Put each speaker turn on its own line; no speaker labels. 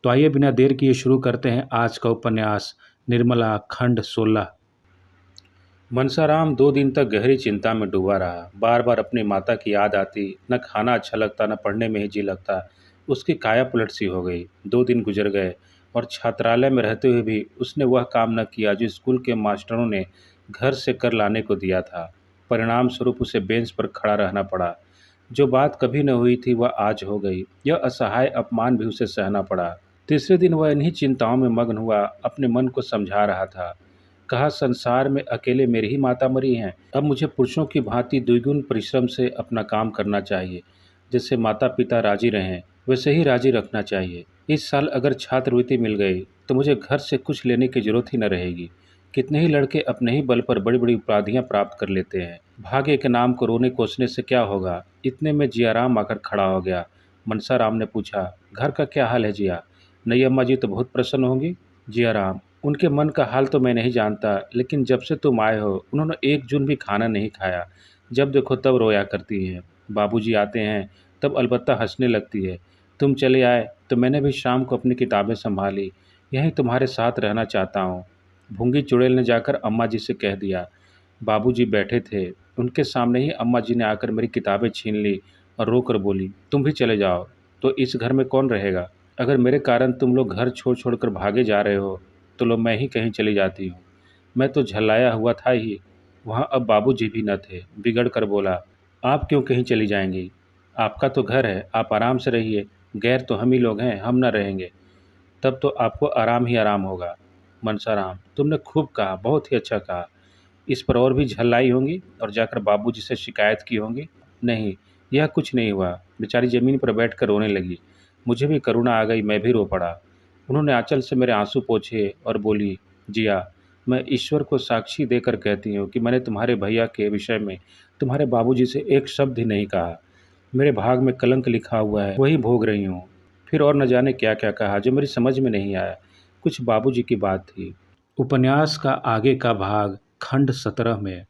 तो आइए बिना देर किए शुरू करते हैं आज का उपन्यास निर्मला खंड 16। मनसाराम 2 दिन तक गहरी चिंता में डूबा रहा। बार बार अपनी माता की याद आती, न खाना अच्छा लगता न पढ़ने में ही जी लगता। उसकी काया पलट सी हो गई। 2 दिन गुजर गए और छात्रालय में रहते हुए भी उसने वह काम न किया जो स्कूल के मास्टरों ने घर से कर लाने को दिया था। परिणाम स्वरूप उसे बेंच पर खड़ा रहना पड़ा। जो बात कभी न हुई थी वह आज हो गई। यह असहाय अपमान भी उसे सहना पड़ा। तीसरे दिन वह इन्हीं चिंताओं में मग्न हुआ, अपने मन को समझा रहा था। कहा, संसार में अकेले मेरी ही माता मरी हैं। अब मुझे पुरुषों की भांति द्विगुण परिश्रम से अपना काम करना चाहिए। जैसे माता पिता राजी रहें वैसे ही राजी रखना चाहिए। इस साल अगर छात्रवृत्ति मिल गई तो मुझे घर से कुछ लेने की जरूरत ही न रहेगी। कितने ही लड़के अपने ही बल पर बड़ी बड़ी उपाधियां प्राप्त कर लेते हैं। भाग्य के नाम को रोने कोसने से क्या होगा। इतने में जियाराम आकर खड़ा हो गया। मनसाराम ने पूछा, घर का क्या हाल है जिया? नई अम्मा जी तो बहुत प्रसन्न होंगी। जियाराम, उनके मन का हाल तो मैं नहीं जानता, लेकिन जब से तुम आए हो उन्होंने एक जून भी खाना नहीं खाया। जब देखो तब रोया करती हैं। बाबूजी आते हैं तब अलबत्ता हंसने लगती है। तुम चले आए तो मैंने भी शाम को अपनी किताबें संभाली। यहीं तुम्हारे साथ रहना चाहता हूँ। भूंगी चुड़ैल ने जाकर अम्मा जी से कह दिया। बाबूजी बैठे थे, उनके सामने ही अम्मा जी ने आकर मेरी किताबें छीन ली और रोकर बोली, तुम भी चले जाओ तो इस घर में कौन रहेगा? अगर मेरे कारण तुम लोग घर छोड़ छोड़कर भागे जा रहे हो तो लो मैं ही कहीं चली जाती हूँ। मैं तो झल्लाया हुआ था ही। वहाँ अब बाबूजी भी न थे। बिगड़ कर बोला, आप क्यों कहीं चली जाएंगी? आपका तो घर है, आप आराम से रहिए। गैर तो हम ही लोग हैं, हम न रहेंगे तब तो आपको आराम ही आराम होगा। मनसाराम, तुमने खूब कहा, बहुत ही अच्छा कहा। इस पर और भी झल्लाई होंगी और जाकर बाबूजी से शिकायत की होंगी। नहीं, यह कुछ नहीं हुआ। बेचारी ज़मीन पर बैठकर रोने लगी। मुझे भी करुणा आ गई, मैं भी रो पड़ा। उन्होंने आंचल से मेरे आंसू पोंछे और बोली, जिया, मैं ईश्वर को साक्षी देकर कहती हूँ कि मैंने तुम्हारे भैया के विषय में तुम्हारे बाबूजी से एक शब्द ही नहीं कहा। मेरे भाग में कलंक लिखा हुआ है, वही भोग रही हूँ। फिर और न जाने क्या क्या कहा जो मेरी समझ में नहीं आया। कुछ बाबूजी की बात थी। उपन्यास का आगे का भाग खंड 17 में।